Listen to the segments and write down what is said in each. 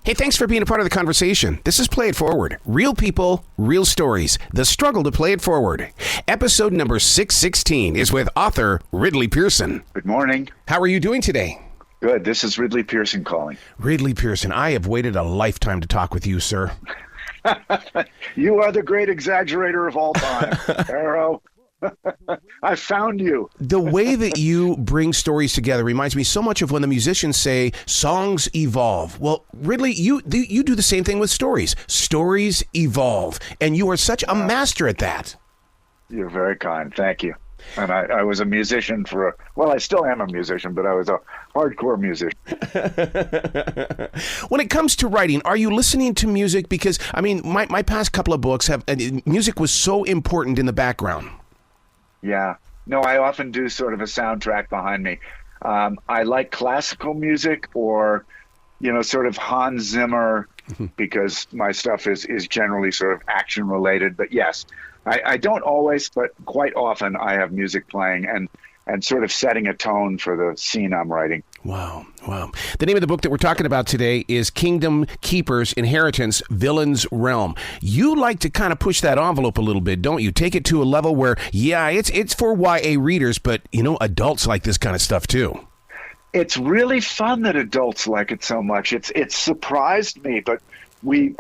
Hey, thanks for being a part of the conversation. This is Play It Forward. Real people, real stories. The struggle to play it forward. Episode number 616 is with author Ridley Pearson. Good morning. How are you doing today? Good. This is Ridley Pearson calling. Ridley Pearson, I have waited a lifetime to talk with you, sir. You are the great exaggerator of all time, Arrow. I found you. The way that you bring stories together reminds me so much of when the musicians say songs evolve. Well, Ridley, you do the same thing with stories. Stories evolve, and you are such a master at that. You're very kind. Thank you. And I was a musician I still am a musician, but I was a hardcore musician. When it comes to writing, are you listening to music? Because, I mean, my past couple of books music was so important in the background. Yeah. No, I often do sort of a soundtrack behind me. I like classical music or, sort of Hans Zimmer, because my stuff is generally sort of action related. But yes, I don't always, but quite often I have music playing and sort of setting a tone for the scene I'm writing. Wow. The name of the book that we're talking about today is Kingdom Keeper's Inheritance, Villain's Realm. You like to kind of push that envelope a little bit, don't you? Take it to a level where, it's for YA readers, but, adults like this kind of stuff too. It's really fun that adults like it so much. It's surprised me, but we've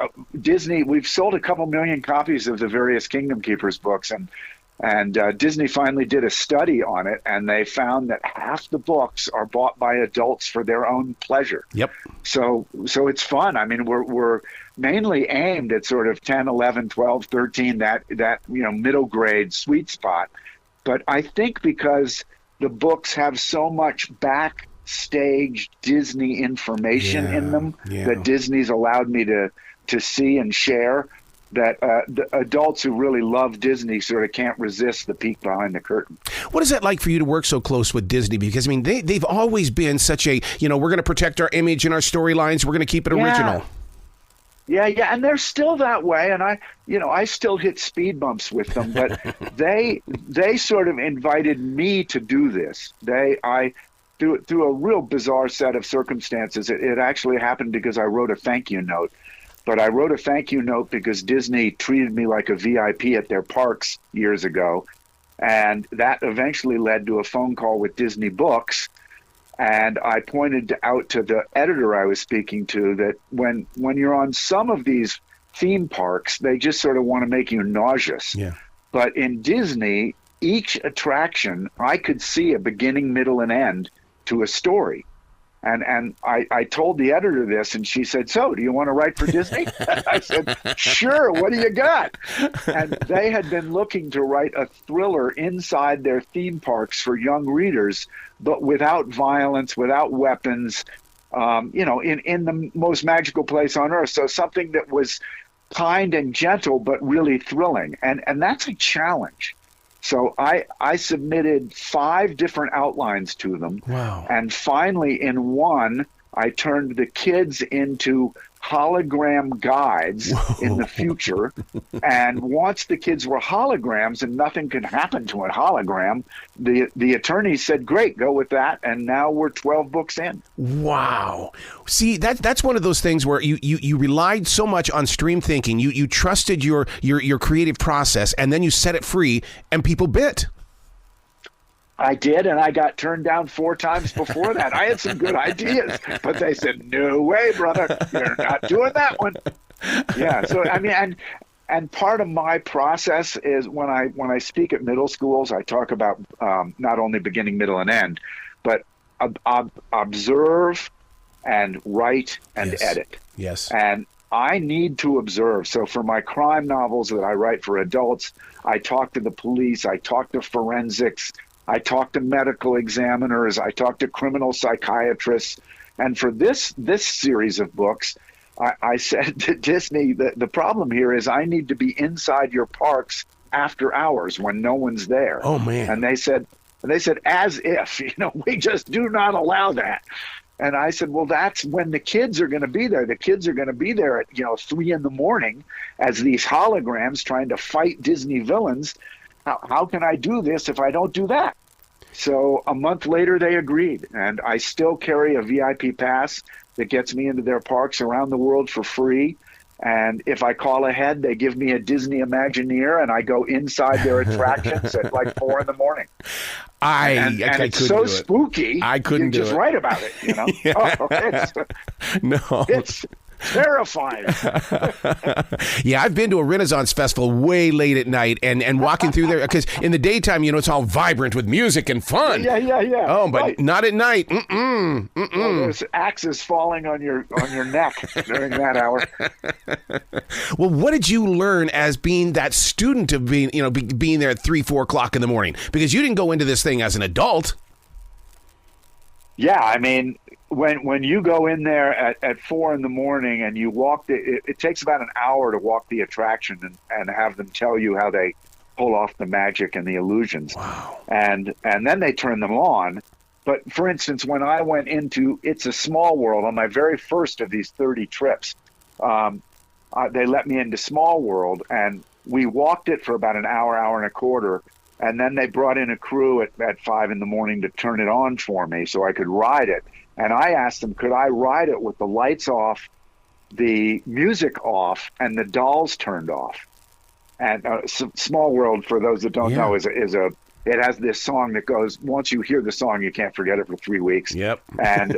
sold a couple million copies of the various Kingdom Keepers books, and Disney finally did a study on it, and they found that half the books are bought by adults for their own pleasure. Yep. So it's fun. I mean, we're mainly aimed at sort of 10, 11, 12, 13, that middle grade sweet spot. But I think because the books have so much backstage Disney information in them that Disney's allowed me to see and share, that the adults who really love Disney sort of can't resist the peek behind the curtain. What is that like for you to work so close with Disney? Because, I mean, they've always been such a, we're going to protect our image and our storylines. We're going to keep it original. Yeah, and they're still that way. And I still hit speed bumps with them, but they sort of invited me to do this. Through a real bizarre set of circumstances, it actually happened because I wrote a thank you note. But I wrote a thank you note because Disney treated me like a VIP at their parks years ago. And that eventually led to a phone call with Disney Books. And I pointed out to the editor I was speaking to that when you're on some of these theme parks, they just sort of want to make you nauseous. Yeah. But in Disney, each attraction, I could see a beginning, middle, and end to a story. And I told the editor this, and she said, "So, do you want to write for Disney?" I said, "Sure, what do you got?" And they had been looking to write a thriller inside their theme parks for young readers, but without violence, without weapons, in the most magical place on earth. So something that was kind and gentle, but really thrilling. And that's a challenge. So I submitted 5 different outlines to them. Wow. And finally, in one, I turned the kids into hologram guides in the future. And once the kids were holograms and nothing could happen to a hologram, the attorney said, "Great, go with that." And now we're 12 books in. Wow. See, that's one of those things where you relied so much on stream thinking. You trusted your creative process, and then you set it free, and people bit. I did, and I got turned down 4 times before that. I had some good ideas, but they said, "No way, brother, you're not doing that one." Yeah, so I mean, and part of my process is when I speak at middle schools, I talk about not only beginning, middle, and end, but observe and write and edit. Yes. And I need to observe. So for my crime novels that I write for adults, I talk to the police, I talk to forensics, I talk to medical examiners, I talk to criminal psychiatrists. And for this series of books, I said to Disney, the problem here is I need to be inside your parks after hours when no one's there. Oh, man. And they said, as if, we just do not allow that. And I said, well, that's when the kids are going to be there. The kids are going to be there at 3 a.m. as these holograms trying to fight Disney villains. How can I do this if I don't do that? So a month later, they agreed. And I still carry a VIP pass that gets me into their parks around the world for free. And if I call ahead, they give me a Disney Imagineer, and I go inside their attractions at like 4 in the morning. And it's so spooky. I couldn't do it. You just write about it, you know? Yeah. It's terrifying. Yeah, I've been to a Renaissance festival way late at night and walking through there, because in the daytime, you know, it's all vibrant with music and fun. Yeah. Oh, but right. not at night. Well, there's axes falling on your neck during that hour. Well, what did you learn as being that student of being, you know, being there at 3, 4 o'clock in the morning? Because you didn't go into this thing as an adult. Yeah, I mean, when you go in there at 4 in the morning and you walk, it takes about an hour to walk the attraction and have them tell you how they pull off the magic and the illusions. Wow. And then they turn them on. But for instance, when I went into It's a Small World on my very first of these 30 trips, they let me into Small World, and we walked it for about an hour, hour and a quarter. And then they brought in a crew at 5 in the morning to turn it on for me so I could ride it. And I asked them, could I ride it with the lights off, the music off, and the dolls turned off? And Small World, for those that don't know, it has this song that goes, once you hear the song, you can't forget it for 3 weeks. Yep. And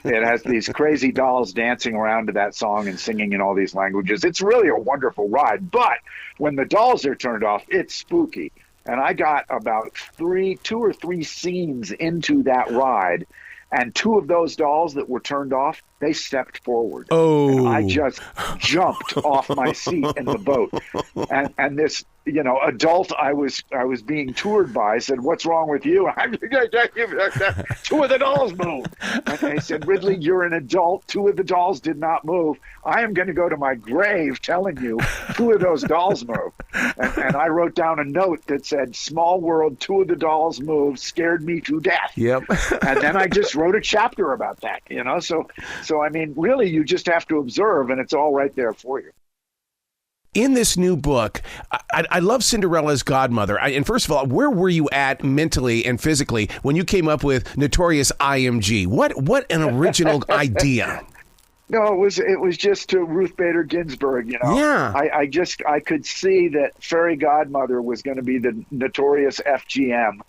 it has these crazy dolls dancing around to that song and singing in all these languages. It's really a wonderful ride. But when the dolls are turned off, it's spooky. And I got about 2 or 3 scenes into that ride, and 2 of those dolls that were turned off, they stepped forward. Oh. And I just jumped off my seat in the boat. And this, you know, adult I was being toured by said, "What's wrong with you?" And 2 of the dolls moved. And they said, "Ridley, you're an adult. 2 of the dolls did not move. I am going to go to my grave telling you 2 of those dolls moved." And I wrote down a note that said, "Small World, 2 of the dolls moved, scared me to death." Yep. And then I just wrote a chapter about that, you know? So I mean, really, you just have to observe, and it's all right there for you. In this new book, I love Cinderella's godmother. And first of all, where were you at mentally and physically when you came up with Notorious IMG? What an original idea. No, it was just to Ruth Bader Ginsburg, you know. Yeah. I could see that Fairy Godmother was going to be the Notorious FGM,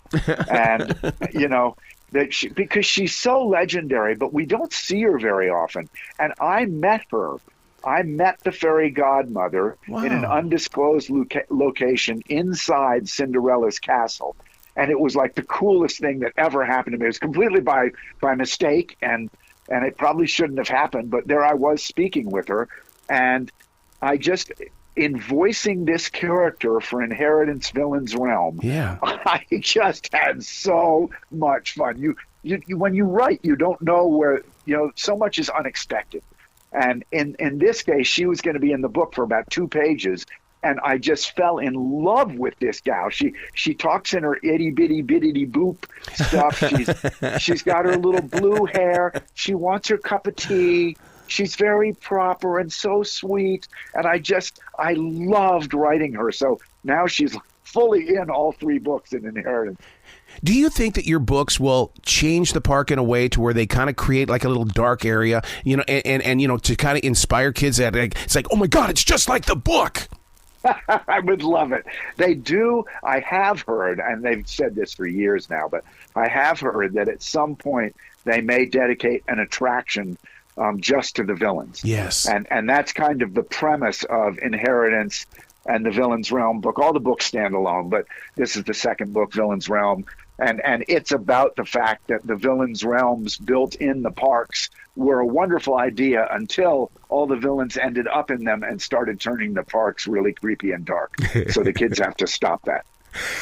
and you know, because she's so legendary, but we don't see her very often. And I met her. I met the Fairy Godmother in an undisclosed location inside Cinderella's castle. And it was like the coolest thing that ever happened to me. It was completely by mistake, and it probably shouldn't have happened. But there I was speaking with her. And I just, in voicing this character for Inheritance Villains Realm, I just had so much fun. You when you write, you don't know where, you know, so much is unexpected. And in this case, she was going to be in the book for about 2 pages. And I just fell in love with this gal. She talks in her itty bitty biddity boop stuff. She's got her little blue hair. She wants her cup of tea. She's very proper and so sweet. And I loved writing her. So now she's fully in all 3 books in Inheritance. Do you think that your books will change the park in a way to where they kind of create like a little dark area, you know, and you know, to kind of inspire kids that it's like, oh my God, it's just like the book? I would love it. They do. I have heard, and they've said this for years now, but I have heard that at some point they may dedicate an attraction just to the villains. Yes. And that's kind of the premise of Inheritance and the Villains Realm book. All the books stand alone, but this is the second book, Villains Realm. And it's about the fact that the villains' realms built in the parks were a wonderful idea until all the villains ended up in them and started turning the parks really creepy and dark. So the kids have to stop that.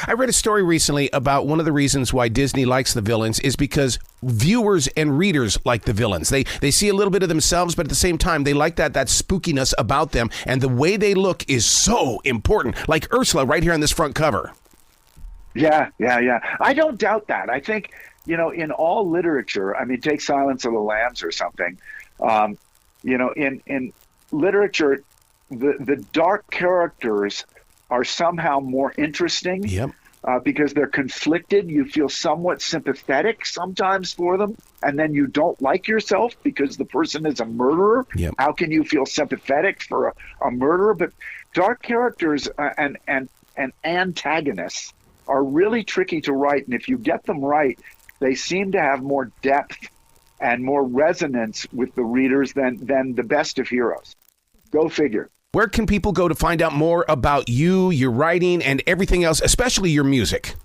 I read a story recently about one of the reasons why Disney likes the villains is because viewers and readers like the villains. They see a little bit of themselves, but at the same time, they like that spookiness about them. And the way they look is so important. Like Ursula right here on this front cover. Yeah. I don't doubt that. I think, you know, in all literature, I mean, take Silence of the Lambs or something, you know, in literature, the dark characters are somehow more interesting. Yep. because they're conflicted. You feel somewhat sympathetic sometimes for them, and then you don't like yourself because the person is a murderer. Yep. How can you feel sympathetic for a murderer? But dark characters and antagonists are really tricky to write, and if you get them right, they seem to have more depth and more resonance with the readers than the best of heroes. Go figure. Where can people go to find out more about you, your writing, and everything else, especially your music?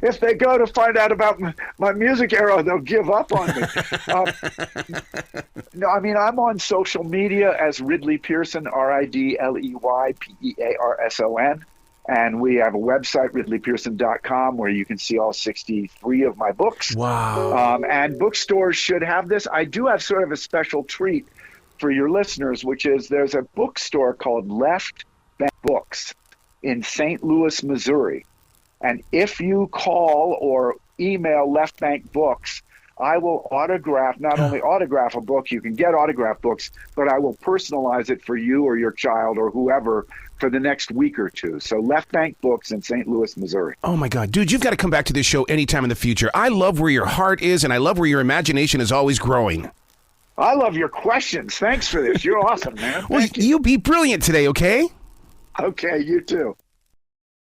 If they go to find out about my music era, they'll give up on me. No, I mean, I'm on social media as Ridley Pearson, RIDLEYPEARSON. And we have a website, ridleypearson.com, where you can see all 63 of my books. Wow. And bookstores should have this. I do have sort of a special treat for your listeners, which is there's a bookstore called Left Bank Books in St. Louis, Missouri. And if you call or email Left Bank Books, I will not only autograph a book, you can get autograph books, but I will personalize it for you or your child or whoever for the next week or two. So Left Bank Books in St. Louis, Missouri. Oh, my God. Dude, you've got to come back to this show anytime in the future. I love where your heart is, and I love where your imagination is always growing. I love your questions. Thanks for this. You're awesome, man. Well, you be brilliant today, okay? Okay, you too.